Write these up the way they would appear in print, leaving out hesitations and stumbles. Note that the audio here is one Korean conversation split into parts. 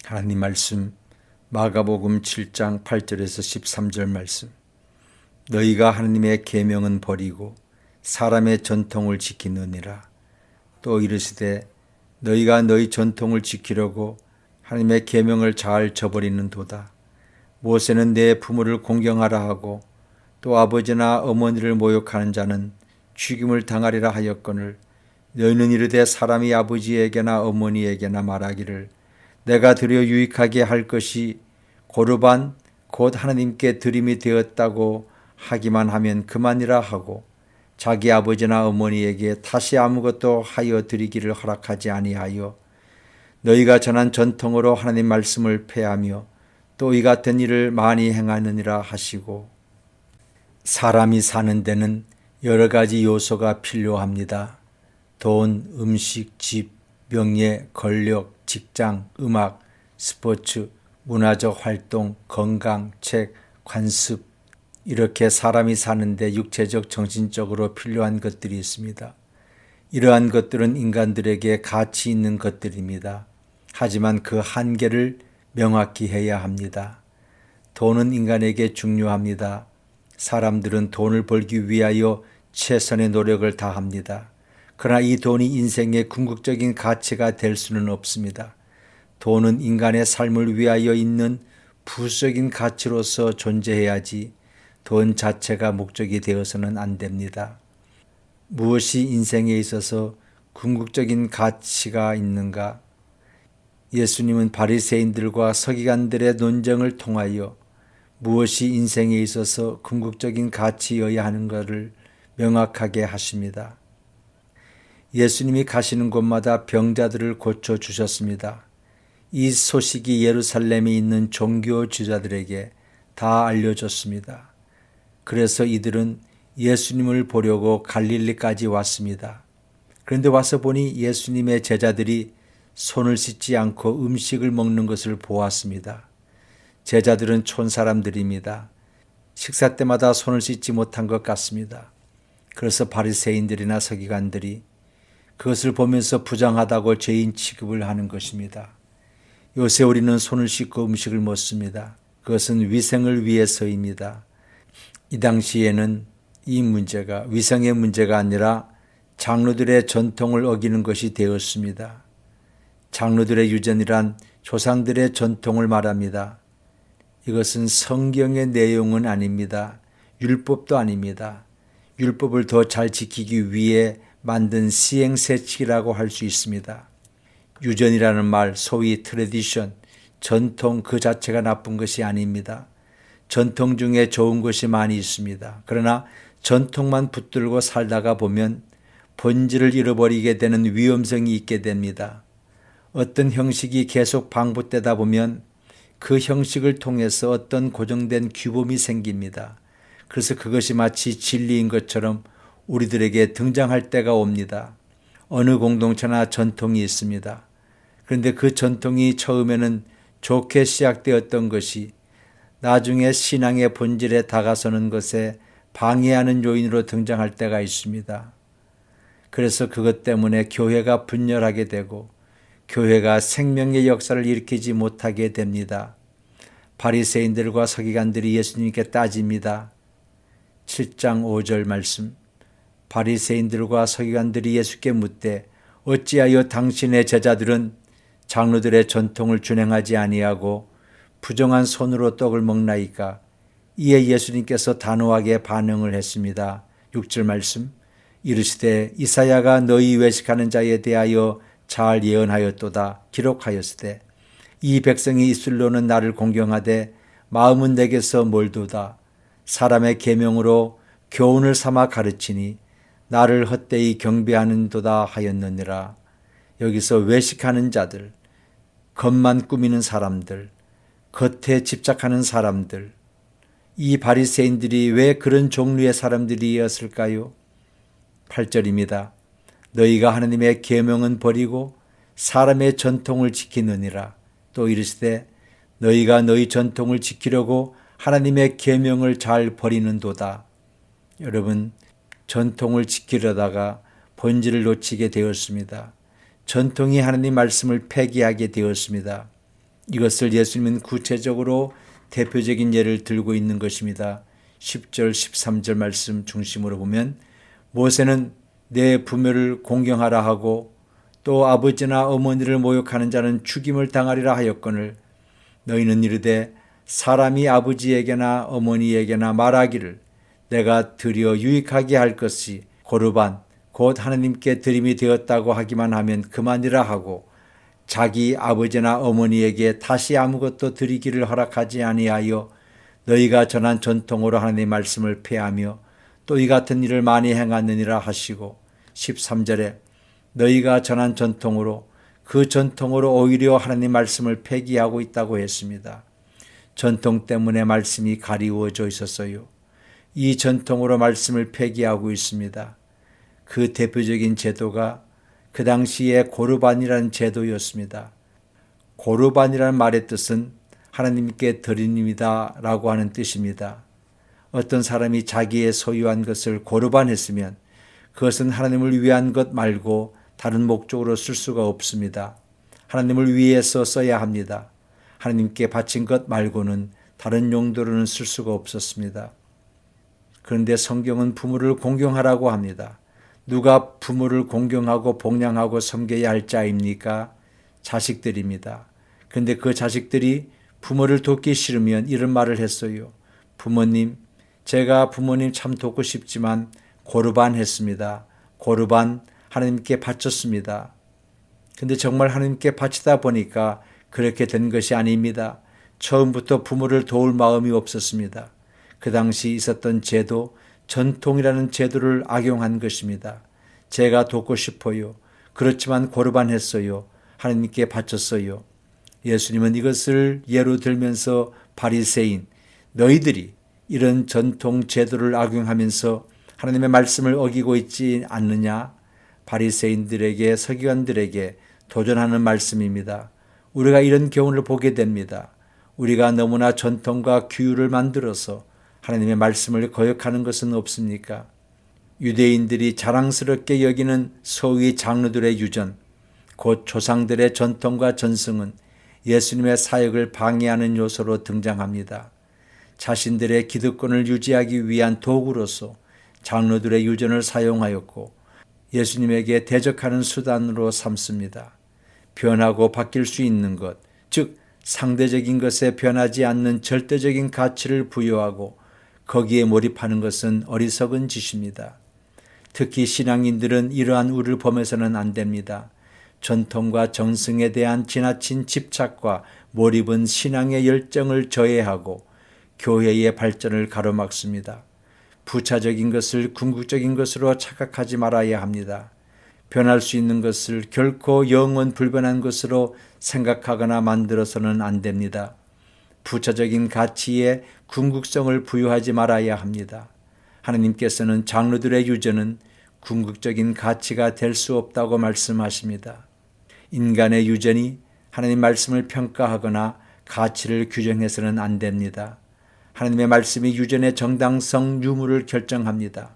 하나님 말씀 마가복음 7장 8절에서 13절 말씀. 너희가 하나님의 계명은 버리고 사람의 전통을 지키느니라. 또 이르시되 너희가 너희 전통을 지키려고 하나님의 계명을 잘 저버리는도다. 모세는 내 부모를 공경하라 하고 또 아버지나 어머니를 모욕하는 자는 죽임을 당하리라 하였거늘 너희는 이르되 사람이 아버지에게나 어머니에게나 말하기를 내가 드려 유익하게 할 것이 고르반 곧 하나님께 드림이 되었다고 하기만 하면 그만이라 하고 자기 아버지나 어머니에게 다시 아무것도 하여 드리기를 허락하지 아니하여 너희가 전한 전통으로 하나님 말씀을 폐하며 또 이 같은 일을 많이 행하느니라 하시고. 사람이 사는 데는 여러 가지 요소가 필요합니다. 돈, 음식, 집, 명예, 권력, 직장, 음악, 스포츠, 문화적 활동, 건강, 책, 관습, 이렇게 사람이 사는데 육체적, 정신적으로 필요한 것들이 있습니다. 이러한 것들은 인간들에게 가치 있는 것들입니다. 하지만 그 한계를 명확히 해야 합니다. 돈은 인간에게 중요합니다. 사람들은 돈을 벌기 위하여 최선의 노력을 다합니다. 그러나 이 돈이 인생의 궁극적인 가치가 될 수는 없습니다. 돈은 인간의 삶을 위하여 있는 부수적인 가치로서 존재해야지 돈 자체가 목적이 되어서는 안 됩니다. 무엇이 인생에 있어서 궁극적인 가치가 있는가? 예수님은 바리새인들과 서기관들의 논쟁을 통하여 무엇이 인생에 있어서 궁극적인 가치여야 하는 것을 명확하게 하십니다. 예수님이 가시는 곳마다 병자들을 고쳐주셨습니다. 이 소식이 예루살렘에 있는 종교 지도자들에게 다 알려졌습니다. 그래서 이들은 예수님을 보려고 갈릴리까지 왔습니다. 그런데 와서 보니 예수님의 제자들이 손을 씻지 않고 음식을 먹는 것을 보았습니다. 제자들은 촌사람들입니다. 식사 때마다 손을 씻지 못한 것 같습니다. 그래서 바리새인들이나 서기관들이 그것을 보면서 부정하다고 죄인 취급을 하는 것입니다. 요새 우리는 손을 씻고 음식을 먹습니다. 그것은 위생을 위해서입니다. 이 당시에는 이 문제가 위생의 문제가 아니라 장로들의 전통을 어기는 것이 되었습니다. 장로들의 유전이란 조상들의 전통을 말합니다. 이것은 성경의 내용은 아닙니다. 율법도 아닙니다. 율법을 더 잘 지키기 위해 만든 시행세칙이라고 할 수 있습니다. 유전이라는 말, 소위 트래디션, 전통 그 자체가 나쁜 것이 아닙니다. 전통 중에 좋은 것이 많이 있습니다. 그러나 전통만 붙들고 살다가 보면 본질을 잃어버리게 되는 위험성이 있게 됩니다. 어떤 형식이 계속 반복되다 보면 그 형식을 통해서 어떤 고정된 규범이 생깁니다. 그래서 그것이 마치 진리인 것처럼 우리들에게 등장할 때가 옵니다. 어느 공동체나 전통이 있습니다. 그런데 그 전통이 처음에는 좋게 시작되었던 것이 나중에 신앙의 본질에 다가서는 것에 방해하는 요인으로 등장할 때가 있습니다. 그래서 그것 때문에 교회가 분열하게 되고 교회가 생명의 역사를 일으키지 못하게 됩니다. 바리새인들과 서기관들이 예수님께 따집니다. 7장 5절 말씀. 바리새인들과 서기관들이 예수께 묻되 어찌하여 당신의 제자들은 장로들의 전통을 준행하지 아니하고 부정한 손으로 떡을 먹나이까? 이에 예수님께서 단호하게 반응을 했습니다. 6절 말씀. 이르시되 이사야가 너희 외식하는 자에 대하여 잘 예언하였도다. 기록하였으되 이 백성이 입술로는 나를 공경하되 마음은 내게서 멀도다. 사람의 계명으로 교훈을 삼아 가르치니 나를 헛되이 경배하는도다 하였느니라. 여기서 외식하는 자들, 겉만 꾸미는 사람들, 겉에 집착하는 사람들, 이 바리새인들이 왜 그런 종류의 사람들이었을까요? 8절입니다. 너희가 하나님의 계명은 버리고 사람의 전통을 지키느니라. 또 이르시되 너희가 너희 전통을 지키려고 하나님의 계명을 잘 버리는도다. 여러분, 전통을 지키려다가 본질을 놓치게 되었습니다. 전통이 하나님 말씀을 폐기하게 되었습니다. 이것을 예수님은 구체적으로 대표적인 예를 들고 있는 것입니다. 10절, 13절 말씀 중심으로 보면 모세는 내 부모를 공경하라 하고 또 아버지나 어머니를 모욕하는 자는 죽임을 당하리라 하였거늘 너희는 이르되 사람이 아버지에게나 어머니에게나 말하기를 내가 드려 유익하게 할 것이 고르반 곧 하나님께 드림이 되었다고 하기만 하면 그만이라 하고 자기 아버지나 어머니에게 다시 아무것도 드리기를 허락하지 아니하여 너희가 전한 전통으로 하나님의 말씀을 폐하며 또 이 같은 일을 많이 행하느니라 하시고 13절에 너희가 전한 전통으로 그 전통으로 오히려 하나님 말씀을 폐기하고 있다고 했습니다. 전통 때문에 말씀이 가리워져 있었어요. 이 전통으로 말씀을 폐기하고 있습니다. 그 대표적인 제도가 그 당시에 고르반이라는 제도였습니다. 고르반이라는 말의 뜻은 하나님께 드림이다 라고 하는 뜻입니다. 어떤 사람이 자기의 소유한 것을 고르반했으면 그것은 하나님을 위한 것 말고 다른 목적으로 쓸 수가 없습니다. 하나님을 위해서 써야 합니다. 하나님께 바친 것 말고는 다른 용도로는 쓸 수가 없었습니다. 그런데 성경은 부모를 공경하라고 합니다. 누가 부모를 공경하고 복양하고 섬겨야 할 자입니까? 자식들입니다. 그런데 그 자식들이 부모를 돕기 싫으면 이런 말을 했어요. 부모님, 제가 부모님 참 돕고 싶지만 고르반 했습니다. 고르반 하나님께 바쳤습니다. 근데 정말 하나님께 바치다 보니까 그렇게 된 것이 아닙니다. 처음부터 부모를 도울 마음이 없었습니다. 그 당시 있었던 제도, 전통이라는 제도를 악용한 것입니다. 제가 돕고 싶어요. 그렇지만 고르반 했어요. 하나님께 바쳤어요. 예수님은 이것을 예로 들면서 바리새인, 너희들이 이런 전통 제도를 악용하면서 하나님의 말씀을 어기고 있지 않느냐? 바리새인들에게 서기관들에게 도전하는 말씀입니다. 우리가 이런 경우를 보게 됩니다. 우리가 너무나 전통과 규율을 만들어서 하나님의 말씀을 거역하는 것은 없습니까? 유대인들이 자랑스럽게 여기는 소위 장로들의 유전, 곧 조상들의 전통과 전승은 예수님의 사역을 방해하는 요소로 등장합니다. 자신들의 기득권을 유지하기 위한 도구로서 장로들의 유전을 사용하였고 예수님에게 대적하는 수단으로 삼습니다. 변하고 바뀔 수 있는 것, 즉 상대적인 것에 변하지 않는 절대적인 가치를 부여하고 거기에 몰입하는 것은 어리석은 짓입니다. 특히 신앙인들은 이러한 우를 범해서는 안 됩니다. 전통과 정승에 대한 지나친 집착과 몰입은 신앙의 열정을 저해하고 교회의 발전을 가로막습니다. 부차적인 것을 궁극적인 것으로 착각하지 말아야 합니다. 변할 수 있는 것을 결코 영원 불변한 것으로 생각하거나 만들어서는 안 됩니다. 부차적인 가치에 궁극성을 부여하지 말아야 합니다. 하나님께서는 장로들의 유전은 궁극적인 가치가 될 수 없다고 말씀하십니다. 인간의 유전이 하나님 말씀을 평가하거나 가치를 규정해서는 안 됩니다. 하나님의 말씀이 유전의 정당성 유무를 결정합니다.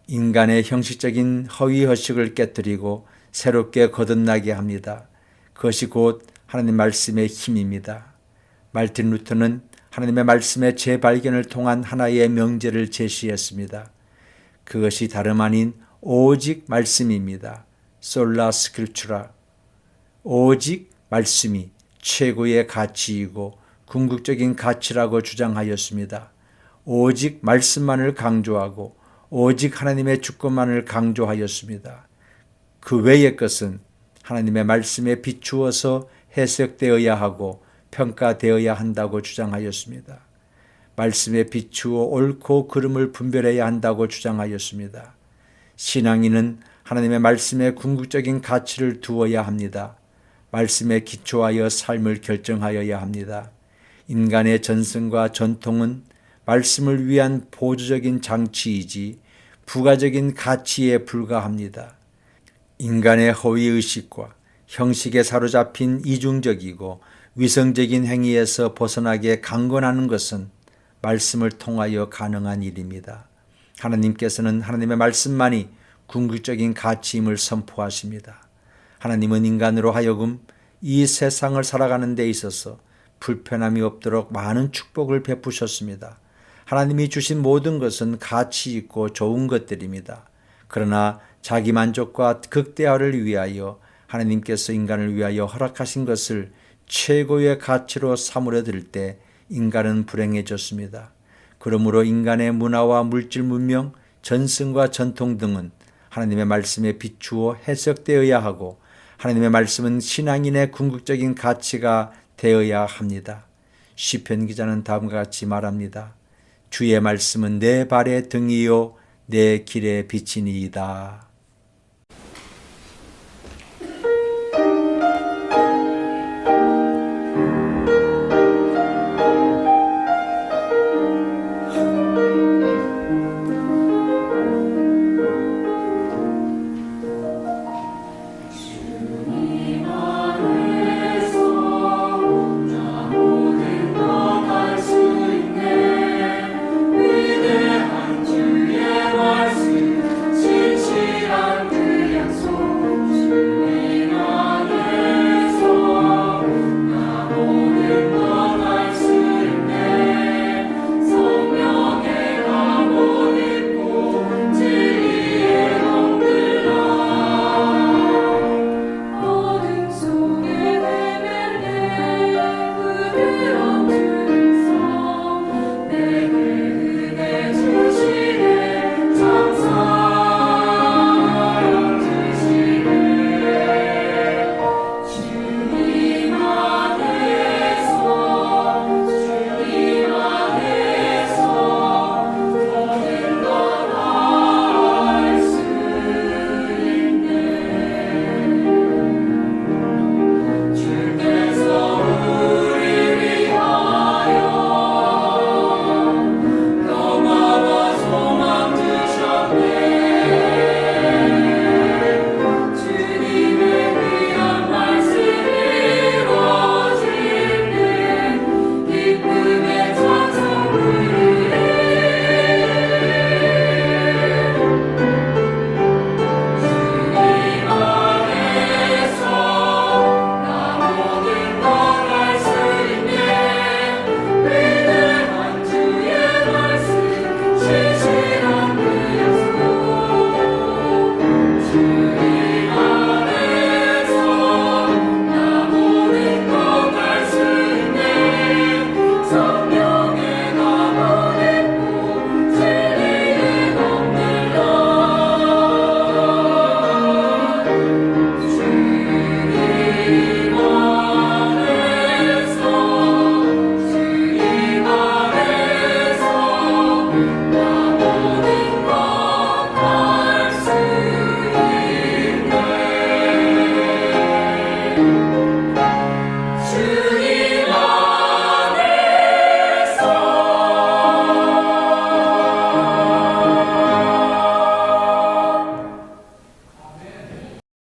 인간의 형식적인 허위허식을 깨뜨리고 새롭게 거듭나게 합니다. 그것이 곧 하나님 말씀의 힘입니다. 말틴 루터는 하나님의 말씀의 재발견을 통한 하나의 명제를 제시했습니다. 그것이 다름 아닌 오직 말씀입니다. 솔라 스크립추라. 오직 말씀이 최고의 가치이고 궁극적인 가치라고 주장하였습니다. 오직 말씀만을 강조하고 오직 하나님의 주권만을 강조하였습니다. 그 외의 것은 하나님의 말씀에 비추어서 해석되어야 하고 평가되어야 한다고 주장하였습니다. 말씀에 비추어 옳고 그름을 분별해야 한다고 주장하였습니다. 신앙인은 하나님의 말씀에 궁극적인 가치를 두어야 합니다. 말씀에 기초하여 삶을 결정하여야 합니다. 인간의 전승과 전통은 말씀을 위한 보조적인 장치이지 부가적인 가치에 불과합니다. 인간의 허위의식과 형식에 사로잡힌 이중적이고 위성적인 행위에서 벗어나게 강권하는 것은 말씀을 통하여 가능한 일입니다. 하나님께서는 하나님의 말씀만이 궁극적인 가치임을 선포하십니다. 하나님은 인간으로 하여금 이 세상을 살아가는 데 있어서 불편함이 없도록 많은 축복을 베푸셨습니다. 하나님이 주신 모든 것은 가치 있고 좋은 것들입니다. 그러나 자기 만족과 극대화를 위하여 하나님께서 인간을 위하여 허락하신 것을 최고의 가치로 삼으려 들 때 인간은 불행해졌습니다. 그러므로 인간의 문화와 물질 문명, 전승과 전통 등은 하나님의 말씀에 비추어 해석되어야 하고 하나님의 말씀은 신앙인의 궁극적인 가치가 되어야 합니다. 시편 기자는 다음과 같이 말합니다. 주의 말씀은 내 발의 등이요 내 길의 빛이니이다.